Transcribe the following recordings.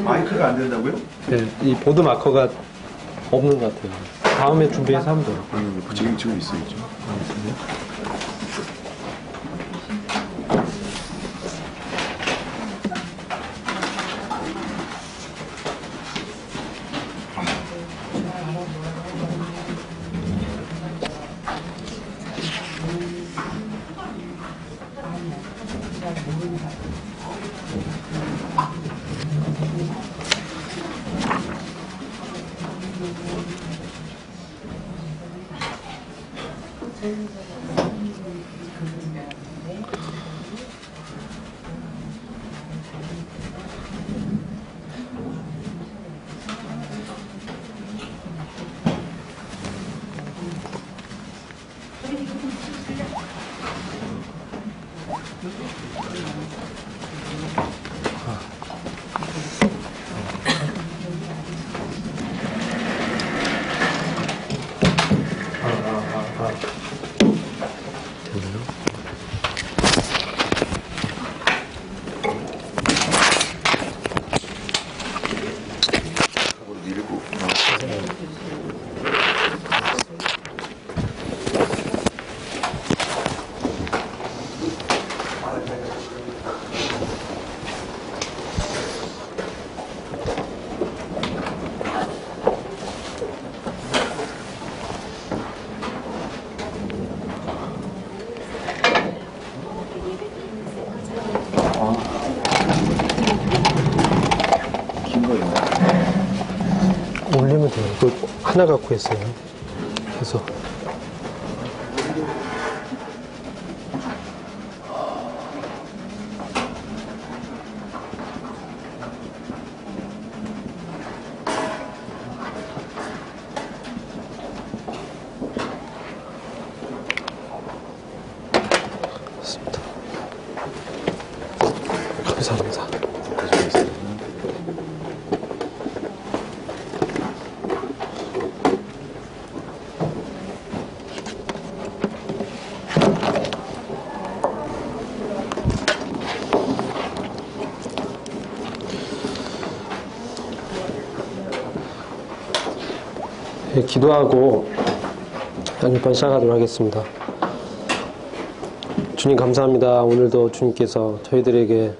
마이크가 안 된다고요? 네, 이 보드 마커가 없는 것 같아요. 다음에 준비해서 하면 돼요. 지금 있죠. 알겠습니다. 올리면 돼요. 이거 하나 갖고 있어요. 그래서 좋습니다. 감사합니다. 네, 기도하고 양육반 시작하도록 하겠습니다. 주님 감사합니다. 오늘도 주님께서 저희들에게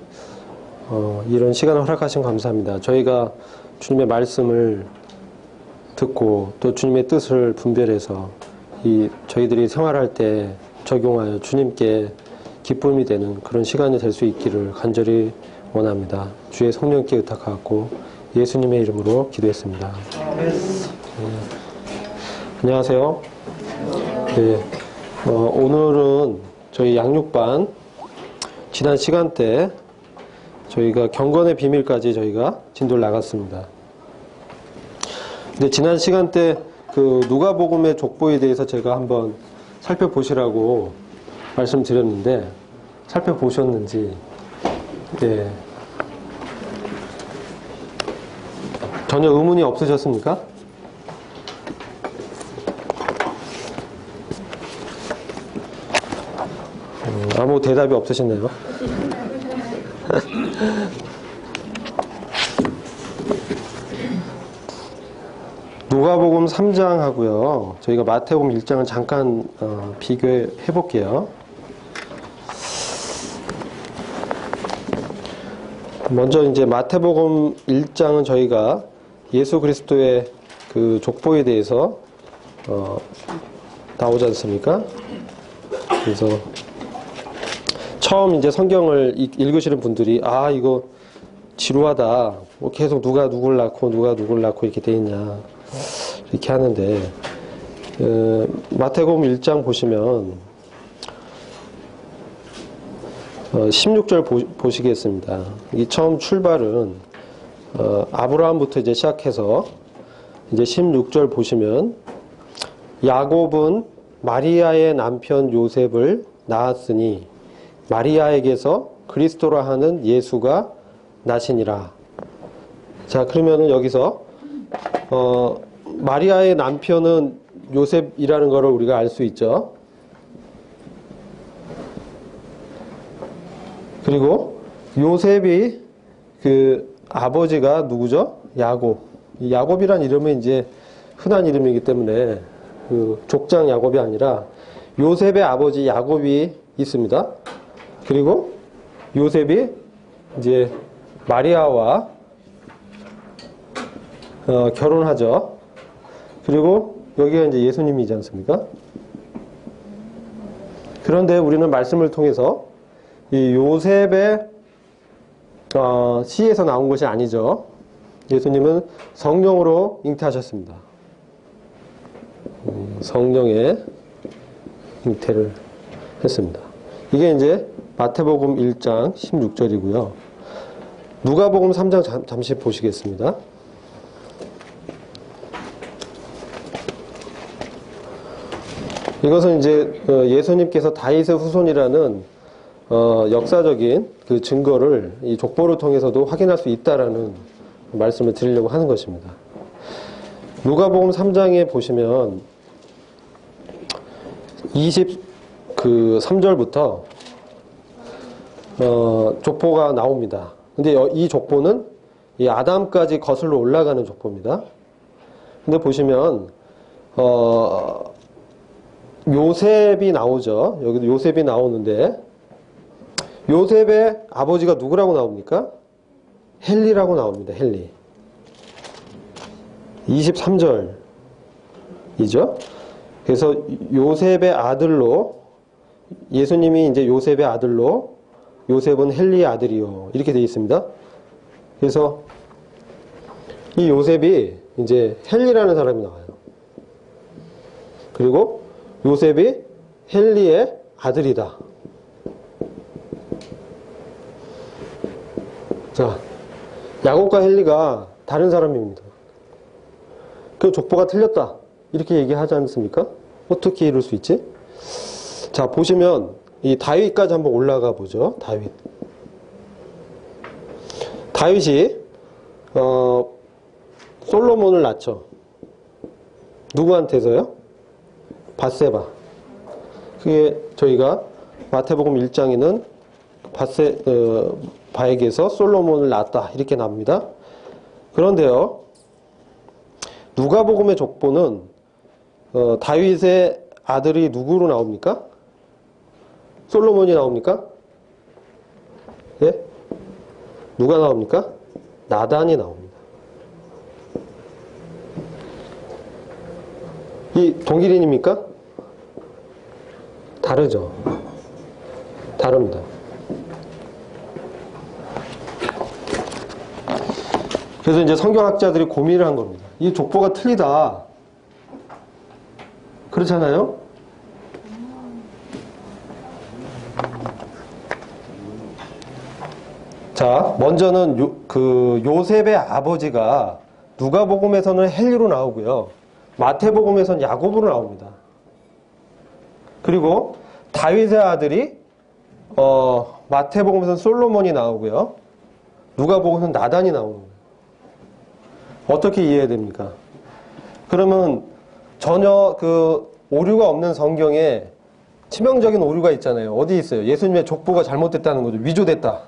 이런 시간을 허락하신 감사합니다. 저희가 주님의 말씀을 듣고 또 주님의 뜻을 분별해서 저희들이 생활할 때 적용하여 주님께 기쁨이 되는 그런 시간이 될 수 있기를 간절히 원합니다. 주의 성령께 의탁하고 예수님의 이름으로 기도했습니다. 안녕하세요. 네, 오늘은 저희 양육반 지난 시간 때 저희가 경건의 비밀까지 저희가 진도를 나갔습니다. 근데 지난 시간 때 그 누가복음의 족보에 대해서 제가 한번 살펴보시라고 말씀드렸는데 살펴보셨는지, 네, 전혀 의문이 없으셨습니까? 아무 대답이 없으시네요. 누가복음 3장하고요. 저희가 마태복음 1장을 잠깐 비교해 볼게요. 먼저 이제 마태복음 1장은 저희가 예수 그리스도의 그 족보에 대해서 나오지 않습니까? 그래서 처음 이제 성경을 읽으시는 분들이 이거 지루하다. 뭐 계속 누가 누굴 낳고 누가 누굴 낳고 이렇게 돼 있냐 이렇게 하는데 마태복음 1장 보시면 16절 보시겠습니다. 이 처음 출발은 아브라함부터 이제 시작해서 이제 16절 보시면 야곱은 마리아의 남편 요셉을 낳았으니 마리아에게서 그리스도라 하는 예수가 나시니라. 자, 그러면은 여기서 마리아의 남편은 요셉이라는 것을 우리가 알 수 있죠. 그리고 요셉이 그 아버지가 누구죠? 야곱. 이 야곱이란 이름은 이제 흔한 이름이기 때문에 그 족장 야곱이 아니라 요셉의 아버지 야곱이 있습니다. 그리고 요셉이 이제 마리아와 결혼하죠. 그리고 여기가 이제 예수님이지 않습니까? 그런데 우리는 말씀을 통해서 이 요셉의 시에서 나온 것이 아니죠. 예수님은 성령으로 잉태하셨습니다. 성령의 잉태를 했습니다. 이게 이제 마태복음 1장 16절이고요. 누가복음 3장 잠시 보시겠습니다. 이것은 이제 예수님께서 다윗의 후손이라는 역사적인 그 증거를 이 족보를 통해서도 확인할 수 있다라는 말씀을 드리려고 하는 것입니다. 누가복음 3장에 보시면 23절부터 족보가 나옵니다. 근데 이 족보는 이 아담까지 거슬러 올라가는 족보입니다. 근데 보시면 요셉이 나오죠. 여기도 요셉이 나오는데 요셉의 아버지가 누구라고 나옵니까? 헬리라고 나옵니다. 헬리. 23절이죠. 그래서 요셉의 아들로 예수님이 이제 요셉의 아들로 요셉은 헬리의 아들이요. 이렇게 되어 있습니다. 그래서 이 요셉이 이제 헬리라는 사람이 나와요. 그리고 요셉이 헬리의 아들이다. 자, 야곱과 헬리가 다른 사람입니다. 그 족보가 틀렸다. 이렇게 얘기하지 않습니까? 어떻게 이럴 수 있지? 자, 보시면 이 다윗까지 한번 올라가 보죠. 다윗이 솔로몬을 낳죠. 누구한테서요? 밧세바. 그게 저희가 마태복음 1장에는 바에게서 솔로몬을 낳았다. 이렇게 나옵니다. 그런데요, 누가복음의 족보는 다윗의 아들이 누구로 나옵니까? 솔로몬이 나옵니까? 예? 누가 나옵니까? 나단이 나옵니다. 이 동일인입니까? 다르죠. 다릅니다. 그래서 이제 성경학자들이 고민을 한 겁니다. 이 족보가 틀리다. 그렇잖아요? 자, 먼저는 요셉의 아버지가 누가복음에서는 헬리로 나오고요. 마태복음에서는 야곱으로 나옵니다. 그리고 다윗의 아들이 마태복음에서는 솔로몬이 나오고요. 누가복음에서는 나단이 나오는 거예요. 어떻게 이해해야 됩니까? 그러면 전혀 그 오류가 없는 성경에 치명적인 오류가 있잖아요. 어디 있어요? 예수님의 족보가 잘못됐다는 거죠. 위조됐다.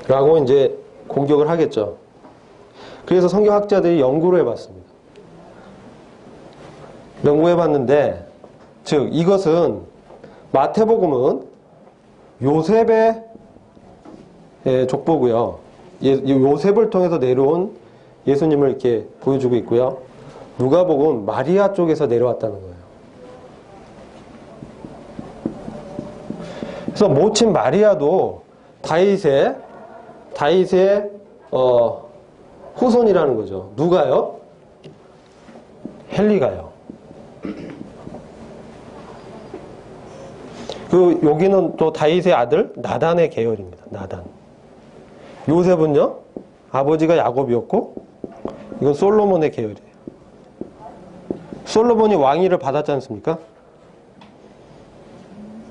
라고 이제 공격을 하겠죠. 그래서 성경학자들이 연구를 해봤습니다. 연구해봤는데, 즉 이것은 마태복음은 요셉의 족보고요. 요셉을 통해서 내려온 예수님을 이렇게 보여주고 있고요. 누가복음 마리아 쪽에서 내려왔다는 거예요. 그래서 모친 마리아도 다윗의 후손이라는 거죠. 누가요? 헬리가요. 여기는 또 다윗의 아들 나단의 계열입니다. 나단. 요셉은요, 아버지가 야곱이었고, 이건 솔로몬의 계열이에요. 솔로몬이 왕위를 받았지 않습니까?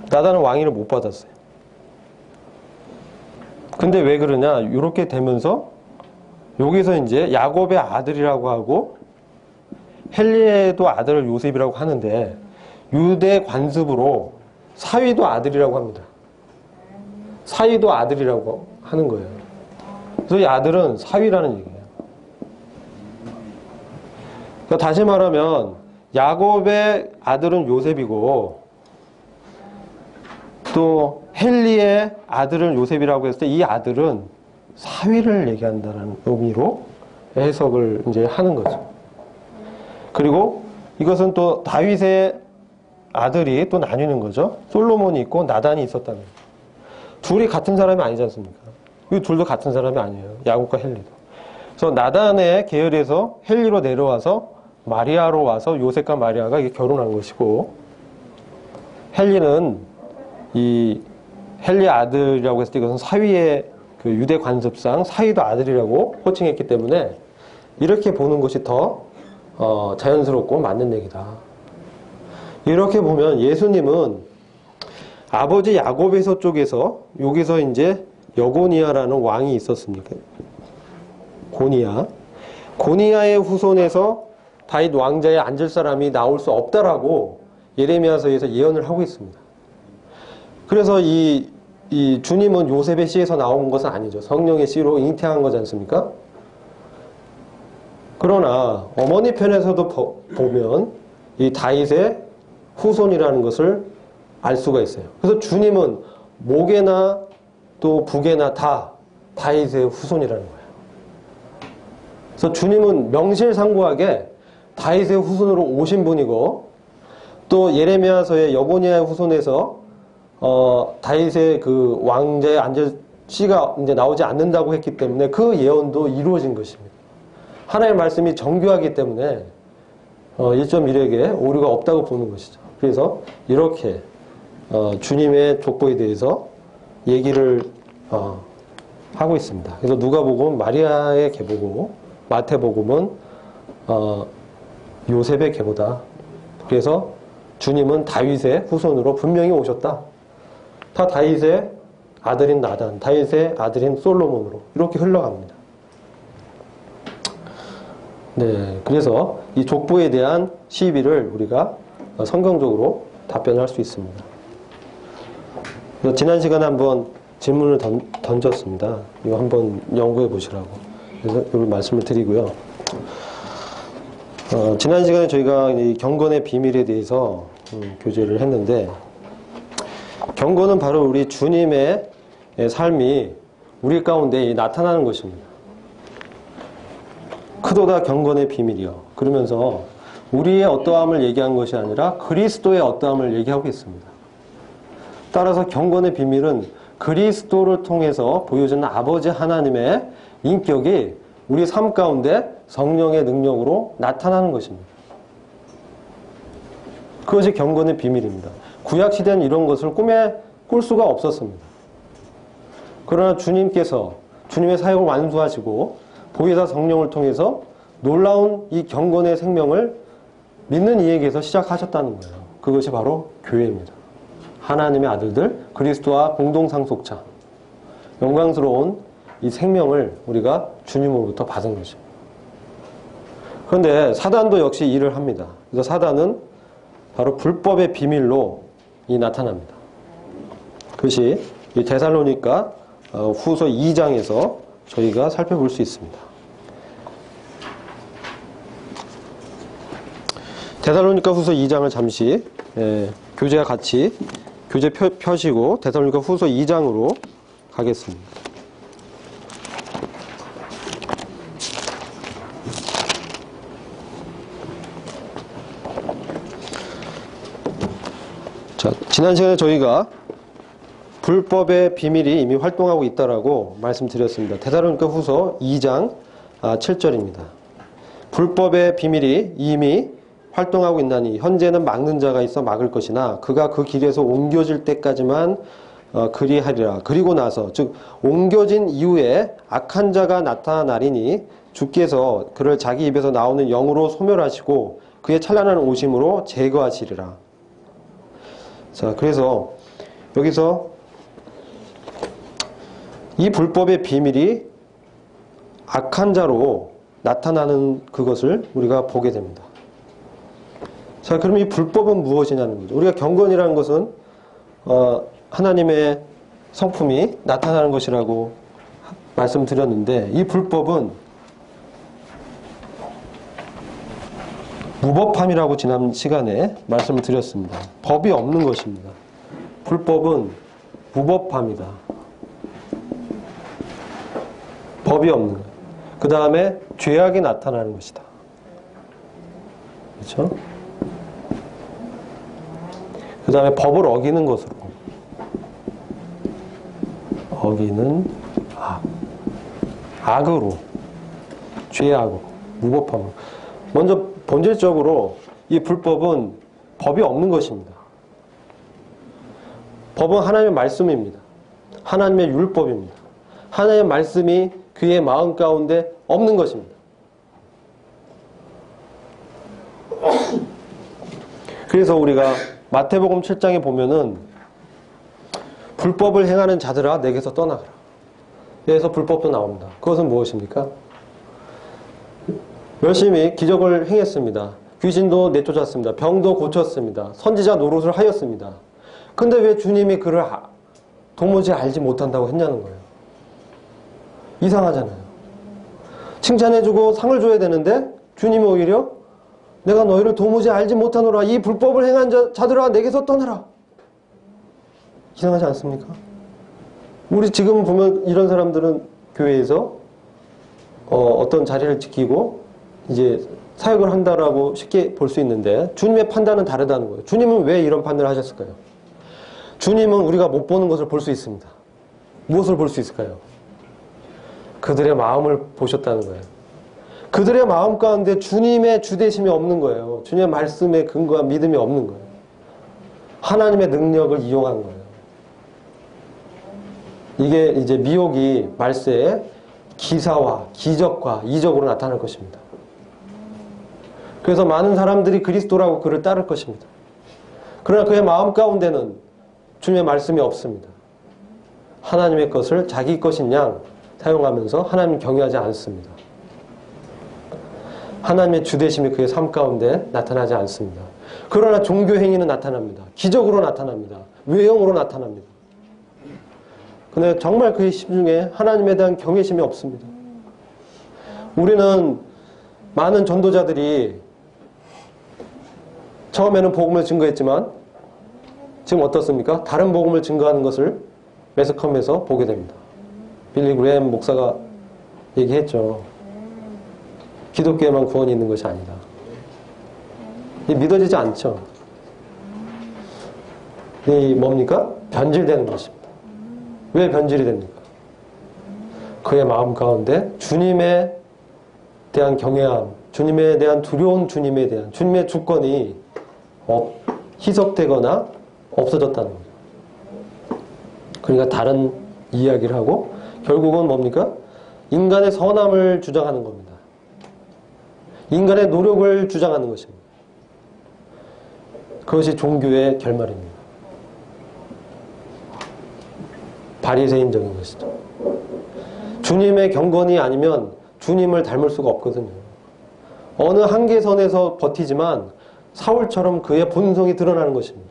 나단은 왕위를 못 받았어요. 근데 왜 그러냐? 이렇게 되면서 여기서 이제 야곱의 아들이라고 하고 헬리에도 아들을 요셉이라고 하는데 유대 관습으로 사위도 아들이라고 합니다. 사위도 아들이라고 하는 거예요. 그래서 이 아들은 사위라는 얘기예요. 그러니까 다시 말하면 야곱의 아들은 요셉이고 또 헬리의 아들은 요셉이라고 했을 때 이 아들은 사위를 얘기한다는 의미로 해석을 이제 하는 거죠. 그리고 이것은 또 다윗의 아들이 또 나뉘는 거죠. 솔로몬이 있고 나단이 있었다는 거예요. 둘이 같은 사람이 아니지 않습니까? 이 둘도 같은 사람이 아니에요. 야곱과 헬리도. 그래서 나단의 계열에서 헬리로 내려와서 마리아로 와서 요셉과 마리아가 이게 결혼한 것이고, 헬리는 이 헬리 아들이라고 했을 때 이것은 사위의 그 유대 관습상 사위도 아들이라고 호칭했기 때문에 이렇게 보는 것이 더 자연스럽고 맞는 얘기다. 이렇게 보면 예수님은 아버지 야곱에서 쪽에서 여기서 이제 여고니아라는 왕이 있었습니까? 고니아의 후손에서 다윗 왕자에 앉을 사람이 나올 수 없다라고 예레미야서에서 예언을 하고 있습니다. 그래서 이 주님은 요셉의 씨에서 나온 것은 아니죠. 성령의 씨로 잉태한 거지 않습니까? 그러나 어머니 편에서도 보면 이 다윗의 후손이라는 것을 알 수가 있어요. 그래서 주님은 목에나 또 북에나 다 다윗의 후손이라는 거예요. 그래서 주님은 명실상부하게 다윗의 후손으로 오신 분이고, 또 예레미야서의 여고니아의 후손에서 다윗의 그 왕자에 앉을 씨가 이제 나오지 않는다고 했기 때문에 그 예언도 이루어진 것입니다. 하나님의 말씀이 정교하기 때문에 1.1에게 오류가 없다고 보는 것이죠. 그래서 이렇게 주님의 족보에 대해서 얘기를 하고 있습니다. 그래서 누가복음은 마리아의 계보고 마태복음은 요셉의 계보다. 그래서 주님은 다윗의 후손으로 분명히 오셨다. 다 다윗의 아들인 나단, 다윗의 아들인 솔로몬으로 이렇게 흘러갑니다. 네, 그래서 이 족보에 대한 시비를 우리가 성경적으로 답변을 할 수 있습니다. 그래서 지난 시간에 한번 질문을 던졌습니다. 이거 한번 연구해 보시라고. 그래서 이걸 말씀을 드리고요. 지난 시간에 저희가 이 경건의 비밀에 대해서 교제를 했는데, 경건은 바로 우리 주님의 삶이 우리 가운데 나타나는 것입니다. 크도다 경건의 비밀이요. 그러면서 우리의 어떠함을 얘기한 것이 아니라 그리스도의 어떠함을 얘기하고 있습니다. 따라서 경건의 비밀은 그리스도를 통해서 보여주는 아버지 하나님의 인격이 우리 삶 가운데 성령의 능력으로 나타나는 것입니다. 그것이 경건의 비밀입니다. 구약시대는 이런 것을 꿈에 꿀 수가 없었습니다. 그러나 주님께서 주님의 사역을 완수하시고 보혜사 성령을 통해서 놀라운 이 경건의 생명을 믿는 이에게서 시작하셨다는 거예요. 그것이 바로 교회입니다. 하나님의 아들들, 그리스도와 공동상속자, 영광스러운 이 생명을 우리가 주님으로부터 받은 것입니다. 그런데 사단도 역시 일을 합니다. 그래서 사단은 바로 불법의 비밀로 나타납니다. 그것이 이 데살로니가 후서 2장에서 저희가 살펴볼 수 있습니다. 데살로니가 후서 2장을 잠시 교재와 같이 교재 펴시고 데살로니가 후서 2장으로 가겠습니다. 자, 지난 시간에 저희가 불법의 비밀이 이미 활동하고 있다라고 말씀드렸습니다. 데살로니가 후서 2장 7절입니다. 불법의 비밀이 이미 활동하고 있나니 현재는 막는 자가 있어 막을 것이나 그가 그 길에서 옮겨질 때까지만 그리하리라. 그리고 나서 즉 옮겨진 이후에 악한 자가 나타나리니 주께서 그를 자기 입에서 나오는 영으로 소멸하시고 그의 찬란한 오심으로 제거하시리라. 자, 그래서 여기서 이 불법의 비밀이 악한 자로 나타나는 그것을 우리가 보게 됩니다. 자, 그럼 이 불법은 무엇이냐는 거죠. 우리가 경건이라는 것은 하나님의 성품이 나타나는 것이라고 말씀드렸는데, 이 불법은 무법함이라고 지난 시간에 말씀을 드렸습니다. 법이 없는 것입니다. 불법은 무법함이다. 법이 없는 거예요. 그 다음에 죄악이 나타나는 것이다. 그렇죠? 그 다음에 법을 어기는 것으로, 어기는 악으로, 죄악으로, 무법함으로. 먼저 본질적으로 이 불법은 법이 없는 것입니다. 법은 하나님의 말씀입니다. 하나님의 율법입니다. 하나님의 말씀이 그의 마음 가운데 없는 것입니다. 그래서 우리가 마태복음 7장에 보면은 불법을 행하는 자들아 내게서 떠나가라. 여기서 불법도 나옵니다. 그것은 무엇입니까? 열심히 기적을 행했습니다. 귀신도 내쫓았습니다. 병도 고쳤습니다. 선지자 노릇을 하였습니다. 근데 왜 주님이 그를 도무지 알지 못한다고 했냐는 거예요. 이상하잖아요. 칭찬해주고 상을 줘야 되는데 주님이 오히려 내가 너희를 도무지 알지 못하노라. 이 불법을 행한 자들아 내게서 떠나라. 이상하지 않습니까? 우리 지금 보면 이런 사람들은 교회에서 어떤 자리를 지키고 이제 사역을 한다라고 쉽게 볼 수 있는데, 주님의 판단은 다르다는 거예요. 주님은 왜 이런 판단을 하셨을까요? 주님은 우리가 못 보는 것을 볼 수 있습니다. 무엇을 볼 수 있을까요? 그들의 마음을 보셨다는 거예요. 그들의 마음 가운데 주님의 주대심이 없는 거예요. 주님의 말씀에 근거한 믿음이 없는 거예요. 하나님의 능력을 이용한 거예요. 이게 이제 미혹이 말세에 기사와 기적과 이적으로 나타날 것입니다. 그래서 많은 사람들이 그리스도라고 그를 따를 것입니다. 그러나 그의 마음 가운데는 주님의 말씀이 없습니다. 하나님의 것을 자기 것인 양 사용하면서 하나님을 경외하지 않습니다. 하나님의 주대심이 그의 삶 가운데 나타나지 않습니다. 그러나 종교 행위는 나타납니다. 기적으로 나타납니다. 외형으로 나타납니다. 근데 정말 그의 심중에 하나님에 대한 경외심이 없습니다. 우리는 많은 전도자들이 처음에는 복음을 증거했지만 지금 어떻습니까? 다른 복음을 증거하는 것을 매스컴에서 보게 됩니다. 빌리 그레이엄 목사가 얘기했죠. 기독교에만 구원이 있는 것이 아니다. 이게 믿어지지 않죠. 이 뭡니까? 변질되는 것입니다. 왜 변질이 됩니까? 그의 마음 가운데 주님에 대한 경외함, 주님에 대한 두려운 주님에 대한 주님의 주권이 희석되거나 없어졌다는 거죠. 그러니까 다른 이야기를 하고 결국은 뭡니까? 인간의 선함을 주장하는 겁니다. 인간의 노력을 주장하는 것입니다. 그것이 종교의 결말입니다. 바리새인적인 것이죠. 주님의 경건이 아니면 주님을 닮을 수가 없거든요. 어느 한계선에서 버티지만 사울처럼 그의 본성이 드러나는 것입니다.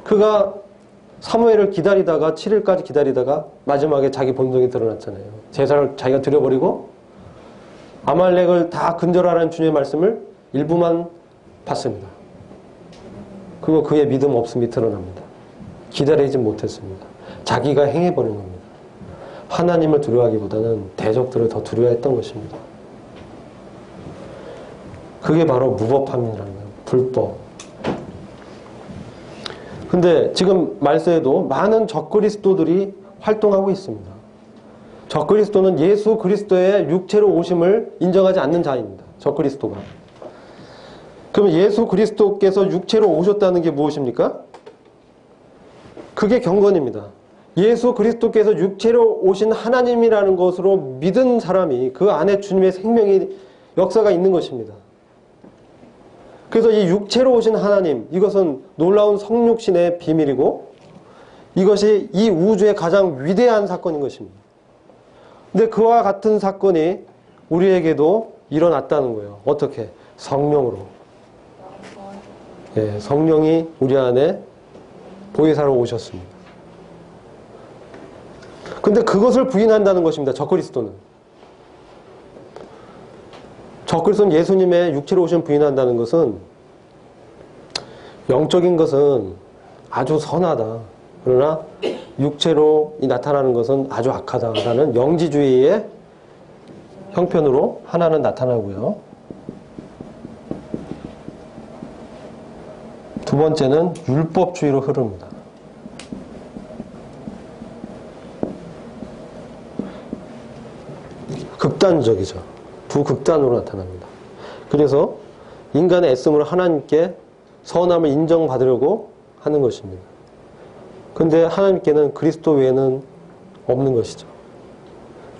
그가 사무엘을 기다리다가 7일까지 기다리다가 마지막에 자기 본성이 드러났잖아요. 제사를 자기가 드려버리고 아말렉을 다 근절하라는 주님의 말씀을 일부만 받습니다. 그리고 그의 믿음 없음이 드러납니다. 기다리지 못했습니다. 자기가 행해버린 겁니다. 하나님을 두려워하기보다는 대적들을 더 두려워했던 것입니다. 그게 바로 무법함이라는 거예요. 불법. 근데 지금 말세에도 많은 적그리스도들이 활동하고 있습니다. 적그리스도는 예수 그리스도의 육체로 오심을 인정하지 않는 자입니다. 적그리스도가. 그러면 예수 그리스도께서 육체로 오셨다는 게 무엇입니까? 그게 경건입니다. 예수 그리스도께서 육체로 오신 하나님이라는 것으로 믿은 사람이 그 안에 주님의 생명이 역사가 있는 것입니다. 그래서 이 육체로 오신 하나님, 이것은 놀라운 성육신의 비밀이고 이것이 이 우주의 가장 위대한 사건인 것입니다. 근데 그와 같은 사건이 우리에게도 일어났다는 거예요. 어떻게? 성령으로. 예, 성령이 우리 안에 보혜사로 오셨습니다. 근데 그것을 부인한다는 것입니다. 적그리스도는. 적그리스도는 예수님의 육체로 오신 부인한다는 것은 영적인 것은 아주 선하다. 그러나 육체로 나타나는 것은 아주 악하다라는 영지주의의 형편으로 하나는 나타나고요. 두 번째는 율법주의로 흐릅니다. 극단적이죠. 두 극단으로 나타납니다. 그래서 인간의 애씀으로 하나님께 선함을 인정받으려고 하는 것입니다. 그런데 하나님께는 그리스도 외에는 없는 것이죠.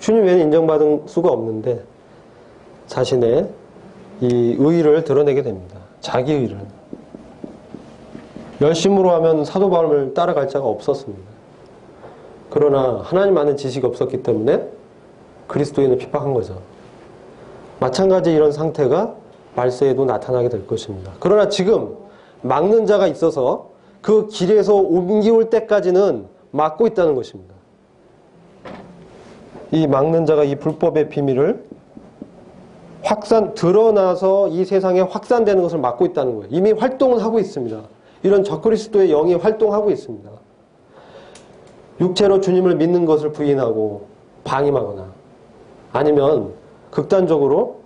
주님 외에는 인정받을 수가 없는데 자신의 이 의의를 드러내게 됩니다. 자기 의의를. 열심으로 하면 사도 바울을 따라갈 자가 없었습니다. 그러나 하나님 안에 지식이 없었기 때문에 그리스도인을 핍박한 거죠. 마찬가지 이런 상태가 말세에도 나타나게 될 것입니다. 그러나 지금 막는 자가 있어서 그 길에서 옮기올 때까지는 막고 있다는 것입니다. 이 막는 자가 이 불법의 비밀을 드러나서 이 세상에 확산되는 것을 막고 있다는 거예요. 이미 활동은 하고 있습니다. 이런 적그리스도의 영이 활동하고 있습니다. 육체로 주님을 믿는 것을 부인하고 방임하거나 아니면 극단적으로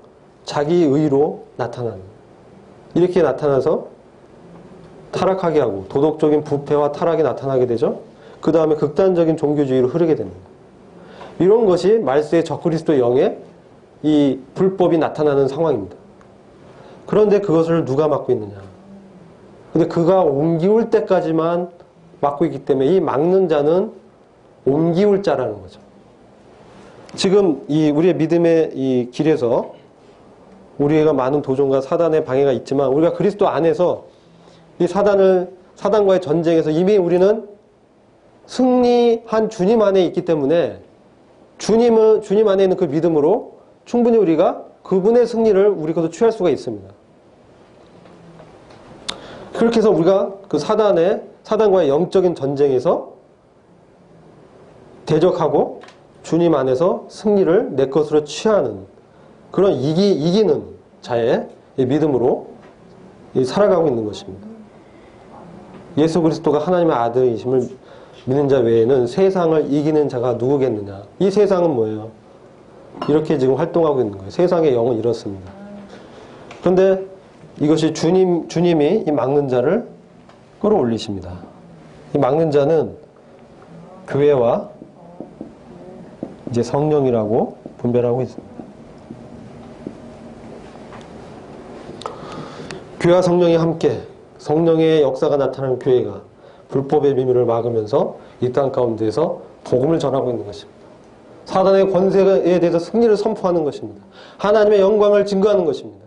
자기 의로 나타나는, 이렇게 나타나서 타락하게 하고 도덕적인 부패와 타락이 나타나게 되죠. 그 다음에 극단적인 종교주의로 흐르게 됩니다. 이런 것이 말세의 적그리스도의 영의 이 불법이 나타나는 상황입니다. 그런데 그것을 누가 막고 있느냐? 근데 그가 옮기올 때까지만 막고 있기 때문에 이 막는 자는 옮기올 자라는 거죠. 지금 이 우리의 믿음의 이 길에서 우리가 많은 도전과 사단의 방해가 있지만 우리가 그리스도 안에서 이 사단과의 전쟁에서 이미 우리는 승리한 주님 안에 있기 때문에 주님 안에 있는 그 믿음으로 충분히 우리가 그분의 승리를 우리 것으로 취할 수가 있습니다. 그렇게 해서 우리가 그 사단과의 영적인 전쟁에서 대적하고 주님 안에서 승리를 내 것으로 취하는 그런 이기는 자의 믿음으로 살아가고 있는 것입니다. 예수 그리스도가 하나님의 아들이심을 믿는 자 외에는 세상을 이기는 자가 누구겠느냐. 이 세상은 뭐예요? 이렇게 지금 활동하고 있는 거예요. 세상의 영은 이렇습니다. 그런데 이것이 주님이 이 막는 자를 끌어올리십니다. 이 막는 자는 교회와 이제 성령이라고 분별하고 있습니다. 교회와 성령이 함께 성령의 역사가 나타나는 교회가 불법의 비밀을 막으면서 이 땅 가운데에서 복음을 전하고 있는 것입니다. 사단의 권세에 대해서 승리를 선포하는 것입니다. 하나님의 영광을 증거하는 것입니다.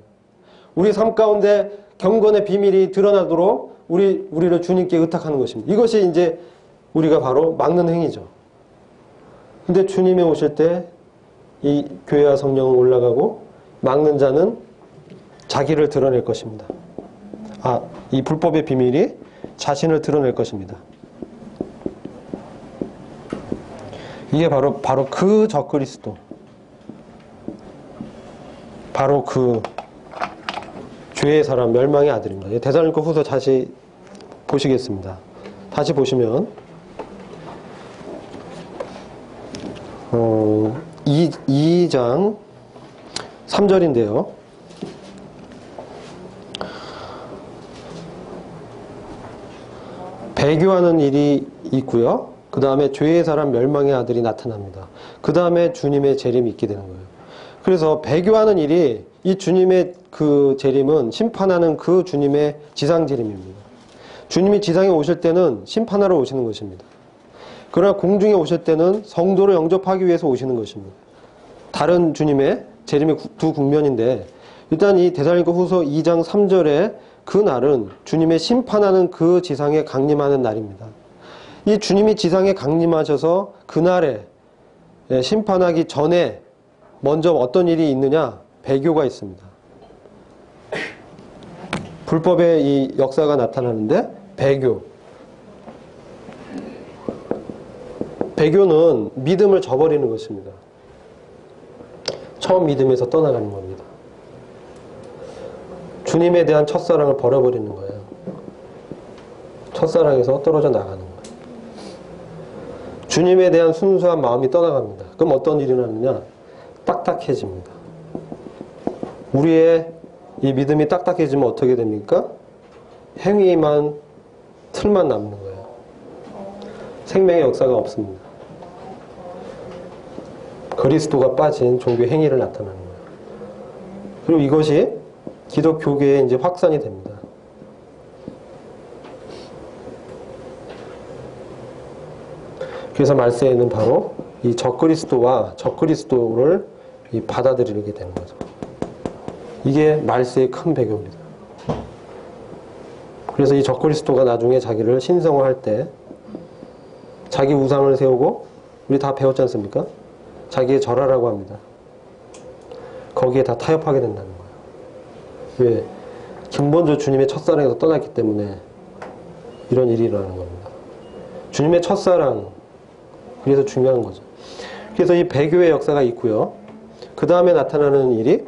우리 삶 가운데 경건의 비밀이 드러나도록 우리를 주님께 의탁하는 것입니다. 이것이 이제 우리가 바로 막는 행위죠. 근데 주님이 오실 때 이 교회와 성령은 올라가고 막는 자는 자기를 드러낼 것입니다. 이 불법의 비밀이 자신을 드러낼 것입니다. 이게 바로 그 적그리스도, 바로 그 죄의 사람, 멸망의 아들입니다. 데살로니가 후서 다시 보시겠습니다. 다시 보시면 2장 3절인데요. 배교하는 일이 있고요. 그 다음에 죄의 사람 멸망의 아들이 나타납니다. 그 다음에 주님의 재림이 있게 되는 거예요. 그래서 배교하는 일이 이 주님의 그 재림은 심판하는 그 주님의 지상 재림입니다. 주님이 지상에 오실 때는 심판하러 오시는 것입니다. 그러나 공중에 오실 때는 성도를 영접하기 위해서 오시는 것입니다. 다른 주님의 재림의 두 국면인데 일단 이 데살로니가 후서 2장 3절에 그 날은 주님의 심판하는 그 지상에 강림하는 날입니다. 이 주님이 지상에 강림하셔서 그날에 심판하기 전에 먼저 어떤 일이 있느냐? 배교가 있습니다. 불법의 이 역사가 나타나는데 배교 배교는 믿음을 저버리는 것입니다. 처음 믿음에서 떠나가는 겁니다. 주님에 대한 첫사랑을 버려버리는 거예요. 첫사랑에서 떨어져 나가는 거예요. 주님에 대한 순수한 마음이 떠나갑니다. 그럼 어떤 일이 나느냐? 딱딱해집니다. 우리의 이 믿음이 딱딱해지면 어떻게 됩니까? 행위만, 틀만 남는 거예요. 생명의 역사가 없습니다. 그리스도가 빠진 종교 행위를 나타내는 거예요. 그리고 이것이 기독교계에 이제 확산이 됩니다. 그래서 말세에는 바로 이 적그리스도와 적그리스도를 받아들이게 되는 거죠. 이게 말세의 큰 배경입니다. 그래서 이 적그리스도가 나중에 자기를 신성화할 때 자기 우상을 세우고, 우리 다 배웠지 않습니까? 자기의 절하라고 합니다. 거기에 다 타협하게 된다는 거예요. 왜? 근본적으로 주님의 첫사랑에서 떠났기 때문에 이런 일이 일어나는 겁니다. 주님의 첫사랑, 그래서 중요한 거죠. 그래서 이 배교의 역사가 있고요. 그 다음에 나타나는 일이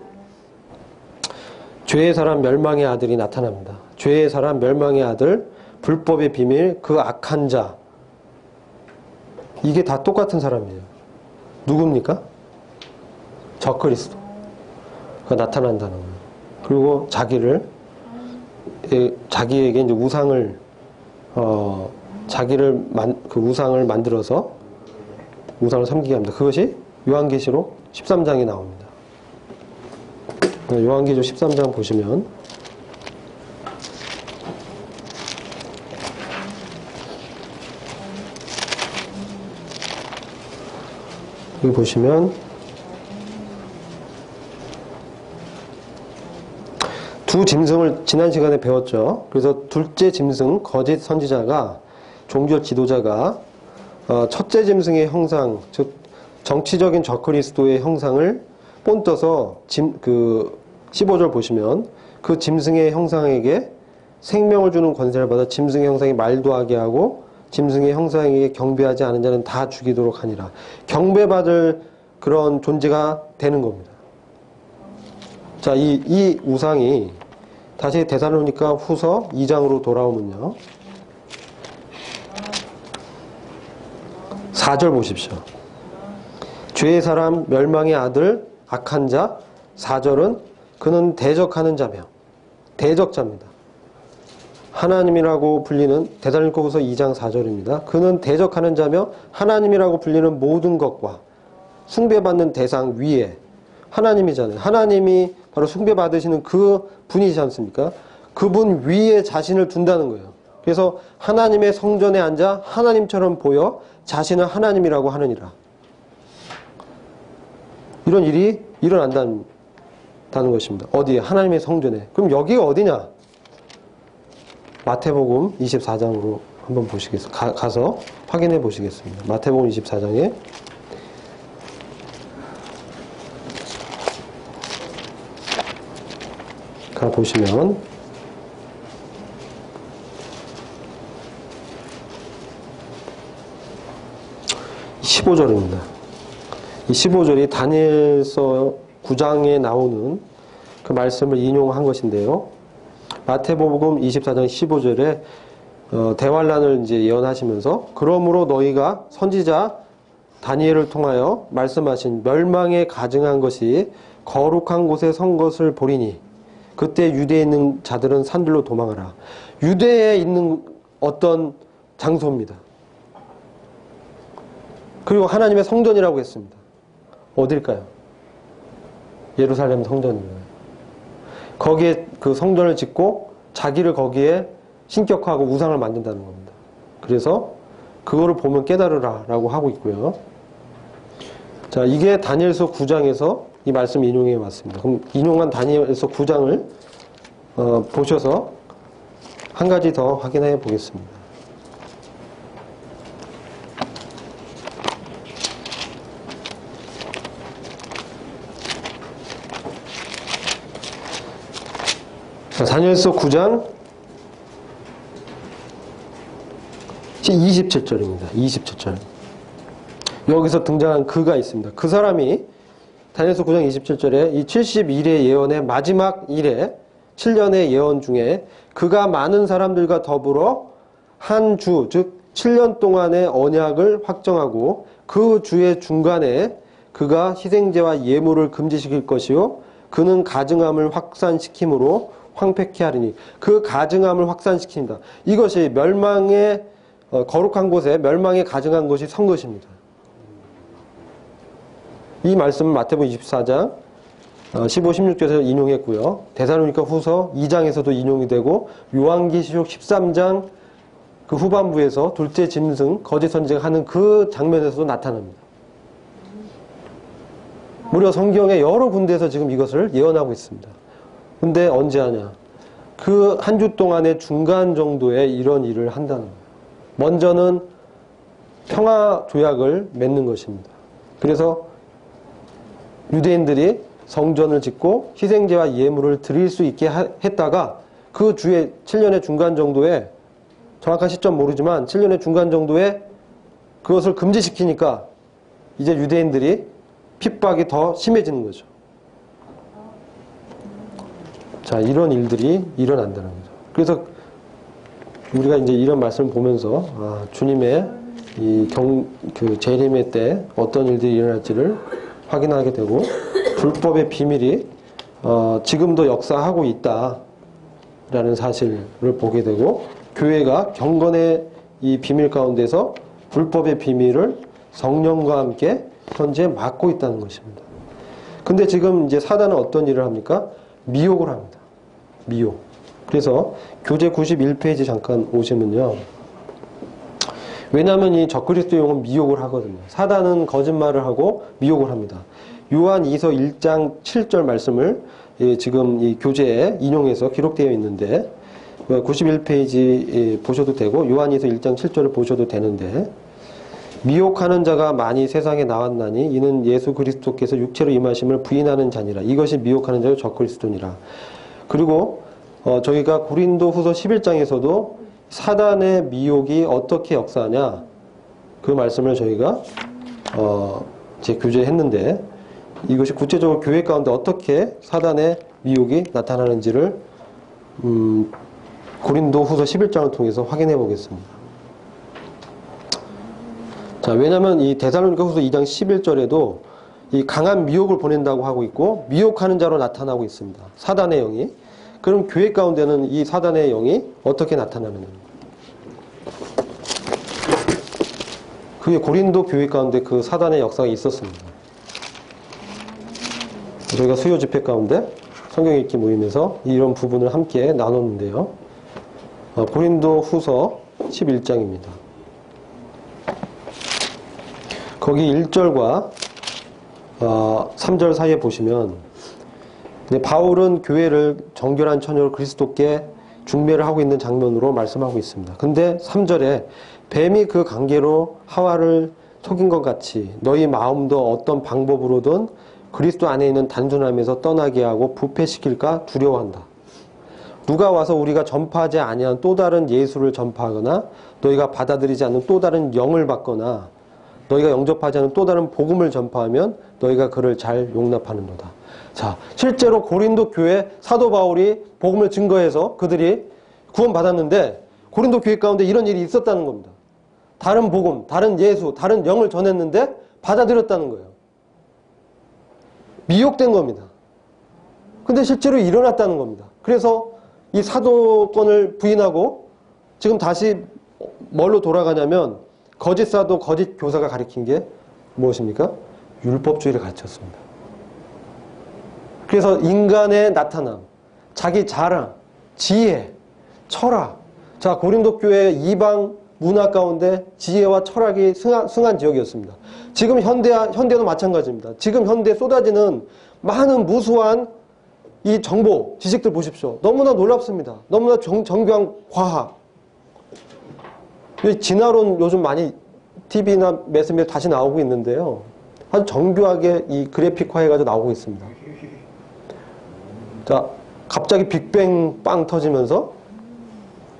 죄의 사람 멸망의 아들이 나타납니다. 죄의 사람 멸망의 아들, 불법의 비밀, 그 악한 자. 이게 다 똑같은 사람이에요. 누굽니까? 적그리스도가 나타난다는 거예요. 그리고 자기에게 이제 우상을 그 우상을 만들어서 우상을 섬기게 합니다. 그것이 요한계시록 13장에 나옵니다. 요한계시록 13장 보시면 여기 보시면 두 짐승을 지난 시간에 배웠죠. 그래서 둘째 짐승 거짓 선지자가, 종교 지도자가 첫째 짐승의 형상, 즉 정치적인 적그리스도의 형상을 본떠서 그 15절 보시면 그 짐승의 형상에게 생명을 주는 권세를 받아 짐승의 형상이 말도 하게 하고 짐승의 형상에게 경배하지 않은 자는 다 죽이도록 하니라. 경배받을 그런 존재가 되는 겁니다. 자, 이 우상이 다시 데살로니가 후서 2장으로 돌아오면요. 4절 보십시오. 죄의 사람, 멸망의 아들, 악한 자. 4절은 그는 대적하는 자며, 대적자입니다. 하나님이라고 불리는, 데살로니가 후서 2장 4절입니다. 그는 대적하는 자며 하나님이라고 불리는 모든 것과 숭배받는 대상 위에, 하나님이잖아요. 하나님이 바로 숭배받으시는 그 분이지 않습니까? 그분 위에 자신을 둔다는 거예요. 그래서 하나님의 성전에 앉아 하나님처럼 보여 자신은 하나님이라고 하느니라. 이런 일이 일어난다는 것입니다. 어디에? 하나님의 성전에. 그럼 여기가 어디냐? 마태복음 24장으로 한번 보시겠습니다. 가서 확인해 보시겠습니다. 마태복음 24장에 가 보시면 15절입니다. 이 15절이 다니엘서 9장에 나오는 그 말씀을 인용한 것인데요. 마태복음 24장 15절에 대환란을 이제 예언하시면서 그러므로 너희가 선지자 다니엘을 통하여 말씀하신 멸망에 가증한 것이 거룩한 곳에 선 것을 보리니 그때 유대에 있는 자들은 산들로 도망하라. 유대에 있는 어떤 장소입니다. 그리고 하나님의 성전이라고 했습니다. 어딜까요? 예루살렘 성전입니다. 거기에 그 성전을 짓고 자기를 거기에 신격화하고 우상을 만든다는 겁니다. 그래서 그거를 보면 깨달으라 라고 하고 있고요. 자, 이게 다니엘서 9장에서 이 말씀 인용해 왔습니다. 그럼 인용한 다니엘서 9장을 보셔서 한 가지 더 확인해 보겠습니다. 자, 다니엘서 9장 27절입니다. 27절. 여기서 등장한 그가 있습니다. 그 사람이 다니엘서 9장 27절에 이 71의 예언의 마지막 일에 7년의 예언 중에 그가 많은 사람들과 더불어 한 주, 즉 7년 동안의 언약을 확정하고 그 주의 중간에 그가 희생제와 예물을 금지시킬 것이요 그는 가증함을 확산시킴으로 황폐케 하리니, 그 가증함을 확산시킵니다. 이것이 멸망의 거룩한 곳에 멸망에 가증한 것이 선 것입니다. 이 말씀은 마태복음 24장 15, 16절에서 인용했고요. 데살로니가 후서 2장에서도 인용이 되고 요한계시록 13장 그 후반부에서 둘째 짐승 거짓 선지자하는 그 장면에서도 나타납니다. 무려 성경의 여러 군데에서 지금 이것을 예언하고 있습니다. 근데 언제 하냐? 그 한 주 동안의 중간 정도에 이런 일을 한다는 거예요. 먼저는 평화 조약을 맺는 것입니다. 그래서 유대인들이 성전을 짓고 희생제와 예물을 드릴 수 있게 했다가 그 주에 7년의 중간 정도에, 정확한 시점 모르지만 7년의 중간 정도에 그것을 금지시키니까 이제 유대인들이 핍박이 더 심해지는 거죠. 자, 이런 일들이 일어난다는 거죠. 그래서 우리가 이제 이런 말씀을 보면서 주님의 그 재림의 때 어떤 일들이 일어날지를 확인하게 되고, 불법의 비밀이 지금도 역사하고 있다라는 사실을 보게 되고, 교회가 경건의 이 비밀 가운데서 불법의 비밀을 성령과 함께 현재 막고 있다는 것입니다. 근데 지금 이제 사단은 어떤 일을 합니까? 미혹을 합니다. 미혹. 그래서 교재 91페이지 잠깐 오시면요. 왜냐하면 이 적그리스도용은 미혹을 하거든요. 사단은 거짓말을 하고 미혹을 합니다. 요한 2서 1장 7절 말씀을 지금 이 교재에 인용해서 기록되어 있는데 91페이지 보셔도 되고 요한 2서 1장 7절을 보셔도 되는데, 미혹하는 자가 많이 세상에 나왔나니 이는 예수 그리스도께서 육체로 임하심을 부인하는 자니라. 이것이 미혹하는 자요 적그리스도니라. 그리고 저희가 고린도 후서 11장에서도 사단의 미혹이 어떻게 역사하냐, 그 말씀을 저희가 제 교재했는데, 이것이 구체적으로 교회 가운데 어떻게 사단의 미혹이 나타나는지를 고린도 후서 11장을 통해서 확인해 보겠습니다. 자, 왜냐면 이 데살로니가 후서 2장 11절에도 이 강한 미혹을 보낸다고 하고 있고, 미혹하는 자로 나타나고 있습니다. 사단의 영이. 그럼 교회 가운데는 이 사단의 영이 어떻게 나타나느냐. 그게 고린도 교회 가운데 그 사단의 역사가 있었습니다. 저희가 수요 집회 가운데 성경 읽기 모임에서 이런 부분을 함께 나눴는데요. 고린도 후서 11장입니다. 거기 1절과 3절 사이에 보시면, 바울은 교회를 정결한 처녀로 그리스도께 중매를 하고 있는 장면으로 말씀하고 있습니다. 근데 3절에 뱀이 그 관계로 하와를 속인 것 같이 너희 마음도 어떤 방법으로든 그리스도 안에 있는 단순함에서 떠나게 하고 부패시킬까 두려워한다. 누가 와서 우리가 전파하지 아니한 또 다른 예수를 전파하거나 너희가 받아들이지 않는 또 다른 영을 받거나 너희가 영접하지 않는 또 다른 복음을 전파하면 너희가 그를 잘 용납하는도다. 자, 실제로 고린도 교회 사도 바울이 복음을 증거해서 그들이 구원받았는데 고린도 교회 가운데 이런 일이 있었다는 겁니다. 다른 복음, 다른 예수, 다른 영을 전했는데 받아들였다는 거예요. 미혹된 겁니다. 근데 실제로 일어났다는 겁니다. 그래서 이 사도권을 부인하고 지금 다시 뭘로 돌아가냐면, 거짓 사도, 거짓 교사가 가리킨 게 무엇입니까? 율법주의를 가르쳤습니다. 그래서 인간의 나타남, 자기 자랑, 지혜, 철학. 자, 고린도 교회 이방 문화 가운데 지혜와 철학이 승한 지역이었습니다. 지금 현대도 마찬가지입니다. 지금 현대에 쏟아지는 많은 무수한 이 정보, 지식들 보십시오. 너무나 놀랍습니다. 너무나 정교한 과학. 진화론 요즘 많이 TV나 매스미디어 다시 나오고 있는데요. 아주 정교하게 이 그래픽화해가지고 나오고 있습니다. 자, 갑자기 빅뱅 빵 터지면서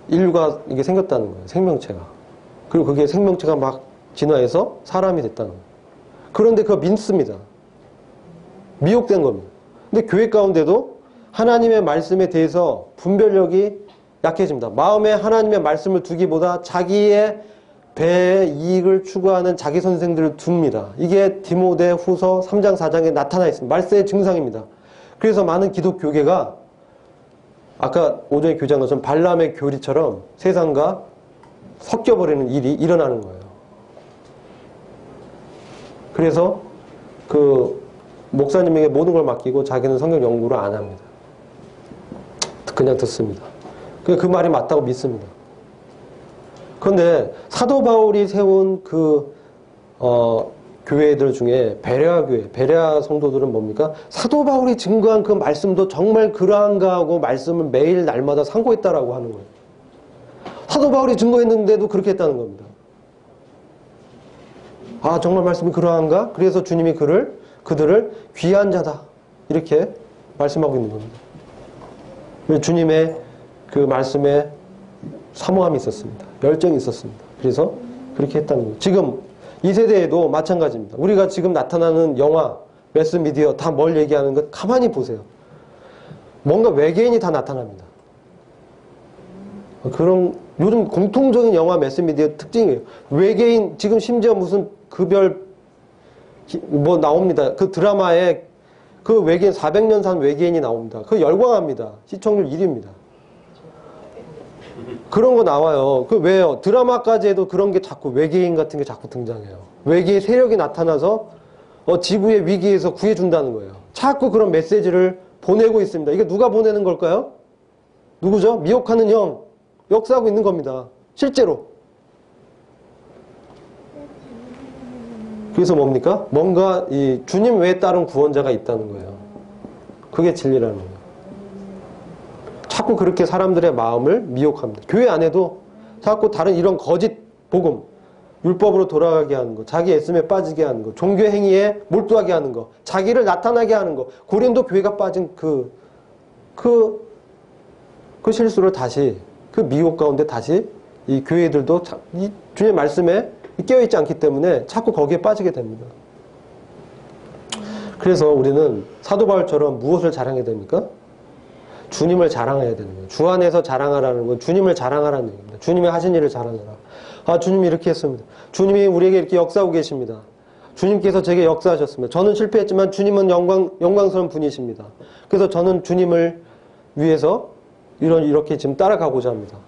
인류가 이게 생겼다는 거예요. 생명체가. 그리고 그게 생명체가 막 진화해서 사람이 됐다는 거예요. 그런데 그거 믿습니다. 미혹된 겁니다. 근데 교회 가운데도 하나님의 말씀에 대해서 분별력이 약해집니다. 마음에 하나님의 말씀을 두기보다 자기의 배의 이익을 추구하는 자기 선생들을 둡니다. 이게 디모데 후서 3장 4장에 나타나 있습니다. 말세의 증상입니다. 그래서 많은 기독교계가 아까 오전에 교제한 것처럼 발람의 교리처럼 세상과 섞여버리는 일이 일어나는 거예요. 그래서 그 목사님에게 모든 걸 맡기고 자기는 성경 연구를 안 합니다. 그냥 듣습니다. 그 말이 맞다고 믿습니다. 그런데 사도 바울이 세운 교회들 중에 베레아 교회, 베레아 성도들은 뭡니까? 사도 바울이 증거한 그 말씀도 정말 그러한가 하고 말씀을 매일 날마다 상고했다라고 하는 거예요. 사도 바울이 증거했는데도 그렇게 했다는 겁니다. 아, 정말 말씀이 그러한가? 그래서 주님이 그들을 귀한 자다. 이렇게 말씀하고 있는 겁니다. 주님의 그 말씀에 사모함이 있었습니다. 열정이 있었습니다. 그래서 그렇게 했다는 거예요. 지금 이 세대에도 마찬가지입니다. 우리가 지금 나타나는 영화, 매스미디어 다 뭘 얘기하는 것 가만히 보세요. 뭔가 외계인이 다 나타납니다. 그런 요즘 공통적인 영화 매스미디어 특징이에요. 외계인 지금 심지어 무슨 뭐 나옵니다. 그 드라마에 그 외계인 400년 산 외계인이 나옵니다. 그 열광합니다. 시청률 1위입니다. 그런 거 나와요. 그 왜요? 드라마까지 해도 그런 게 자꾸 외계인 같은 게 자꾸 등장해요. 외계의 세력이 나타나서 지구의 위기에서 구해준다는 거예요. 자꾸 그런 메시지를 보내고 있습니다. 이게 누가 보내는 걸까요? 누구죠? 미혹하는 영. 역사하고 있는 겁니다. 실제로. 그래서 뭡니까? 뭔가 이 주님 외에 다른 구원자가 있다는 거예요. 그게 진리라는 거예요. 자꾸 그렇게 사람들의 마음을 미혹합니다. 교회 안에도 자꾸 다른 이런 거짓 복음, 율법으로 돌아가게 하는 거, 자기 애씀에 빠지게 하는 거, 종교 행위에 몰두하게 하는 거, 자기를 나타나게 하는 거, 고린도 교회가 빠진 그 실수를 다시, 그 미혹 가운데 다시 이 교회들도 이 주님의 말씀에 깨어있지 않기 때문에 자꾸 거기에 빠지게 됩니다. 그래서 우리는 사도 바울처럼 무엇을 자랑해야 됩니까? 주님을 자랑해야 되는 거예요. 주 안에서 자랑하라는 건 주님을 자랑하라는 얘기입니다. 주님이 하신 일을 자랑해라. 아, 주님이 이렇게 했습니다. 주님이 우리에게 이렇게 역사하고 계십니다. 주님께서 제게 역사하셨습니다. 저는 실패했지만 주님은 영광스러운 분이십니다. 그래서 저는 주님을 위해서 이렇게 지금 따라가고자 합니다.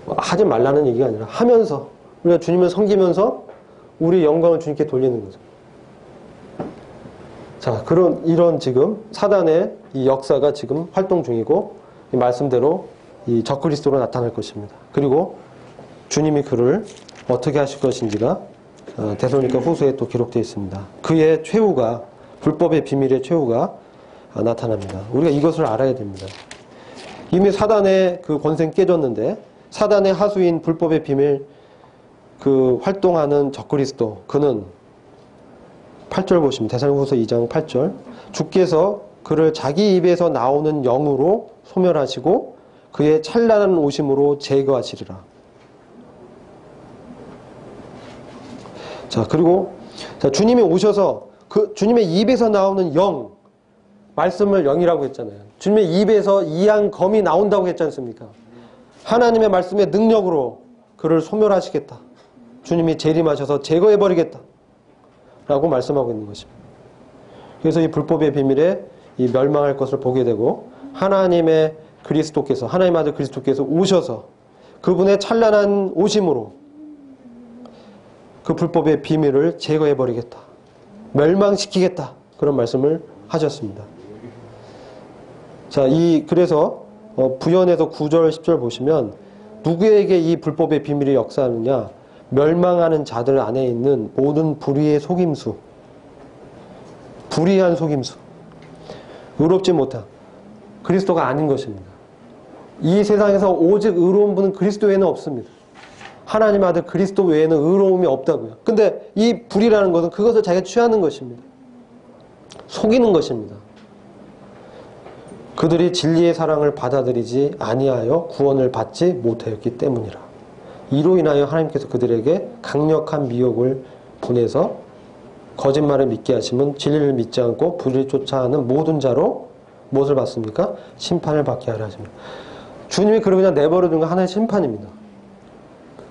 하지 말라는 얘기가 아니라 하면서 우리가 주님을 섬기면서 우리 영광을 주님께 돌리는 거죠. 자, 이런 지금 사단의 이 역사가 지금 활동 중이고 이 말씀대로 이 적그리스도로 나타날 것입니다. 그리고 주님이 그를 어떻게 하실 것인지가 데살로니가 후서에 또 기록되어 있습니다. 그의 최후가 불법의 비밀의 최후가 나타납니다. 우리가 이것을 알아야 됩니다. 이미 사단의 그 권세는 깨졌는데 사단의 하수인 불법의 비밀 그 활동하는 적그리스도 그는 8절 보시면 데살로니가후서 2장 8절 주께서 그를 자기 입에서 나오는 영으로 소멸하시고 그의 찬란한 오심으로 제거하시리라. 자, 그리고 주님이 오셔서 그 주님의 입에서 나오는 영 말씀을 영이라고 했잖아요. 주님의 입에서 이한 검이 나온다고 했지 않습니까? 하나님의 말씀의 능력으로 그를 소멸하시겠다. 주님이 재림하셔서 제거해버리겠다. 라고 말씀하고 있는 것입니다. 그래서 이 불법의 비밀에 이 멸망할 것을 보게 되고 하나님의 그리스도께서 하나님 아들 그리스도께서 오셔서 그분의 찬란한 오심으로 그 불법의 비밀을 제거해버리겠다. 멸망시키겠다. 그런 말씀을 하셨습니다. 자, 그래서 부연에서 9절 10절 보시면 누구에게 이 불법의 비밀이 역사하느냐? 멸망하는 자들 안에 있는 모든 불의의 속임수, 불의한 속임수, 의롭지 못한 그리스도가 아닌 것입니다. 이 세상에서 오직 의로운 분은 그리스도 외에는 없습니다. 하나님 아들 그리스도 외에는 의로움이 없다고요. 근데 이 불의라는 것은 그것을 자기가 취하는 것입니다. 속이는 것입니다. 그들이 진리의 사랑을 받아들이지 아니하여 구원을 받지 못하였기 때문이라. 이로 인하여 하나님께서 그들에게 강력한 미혹을 분해서 거짓말을 믿게 하시면 진리를 믿지 않고 불의를 쫓아하는 모든 자로 무엇을 받습니까? 심판을 받게 하려 하십니다. 주님이 그를 그냥 내버려 둔 건 하나의 심판입니다.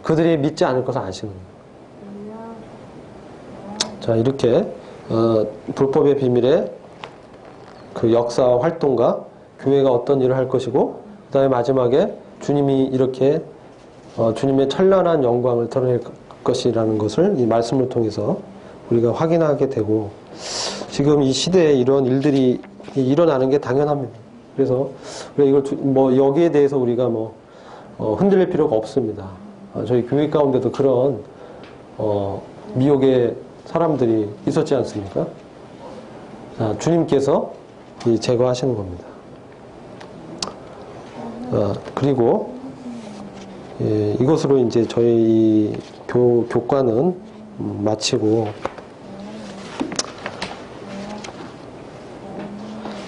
그들이 믿지 않을 것을 아시는 거예요. 자, 이렇게 불법의 비밀의 그 역사와 활동과 교회가 어떤 일을 할 것이고, 그 다음에 마지막에 주님이 이렇게 주님의 찬란한 영광을 드러낼 것이라는 것을 이 말씀을 통해서 우리가 확인하게 되고, 지금 이 시대에 이런 일들이 일어나는 게 당연합니다. 그래서 우리가 이걸 뭐 여기에 대해서 우리가 뭐 흔들릴 필요가 없습니다. 저희 교회 가운데도 그런 미혹의 사람들이 있었지 않습니까? 자, 주님께서 제거하시는 겁니다. 그리고 이것으로 이제 저희 이 교과는 마치고,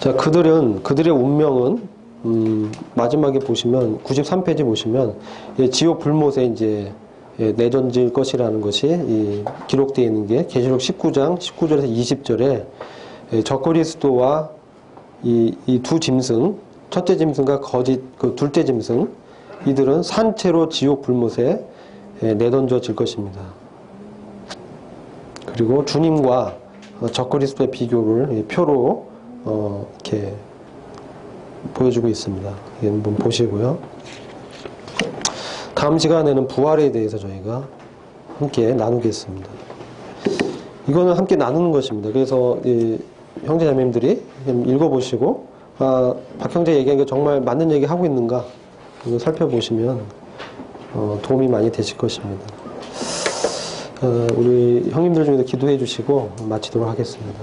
자, 그들의 운명은 마지막에 보시면 93페이지 보시면 지옥 불못에 이제 내던질 것이라는 것이 기록되어 있는 게 계시록 19장 19절에서 20절에 적그리스도와 이 두 짐승, 첫째 짐승과 거짓 그 둘째 짐승, 이들은 산채로 지옥 불못에 내던져질 것입니다. 그리고 주님과 적그리스도의 비교를 표로 이렇게 보여주고 있습니다. 한번 보시고요. 다음 시간에는 부활에 대해서 저희가 함께 나누겠습니다. 이거는 함께 나누는 것입니다. 그래서 형제 자매님들이 읽어보시고, 박 형제 얘기한 게 정말 맞는 얘기 하고 있는가 이거 살펴보시면 도움이 많이 되실 것입니다. 우리 형님들 중에서 기도해 주시고 마치도록 하겠습니다.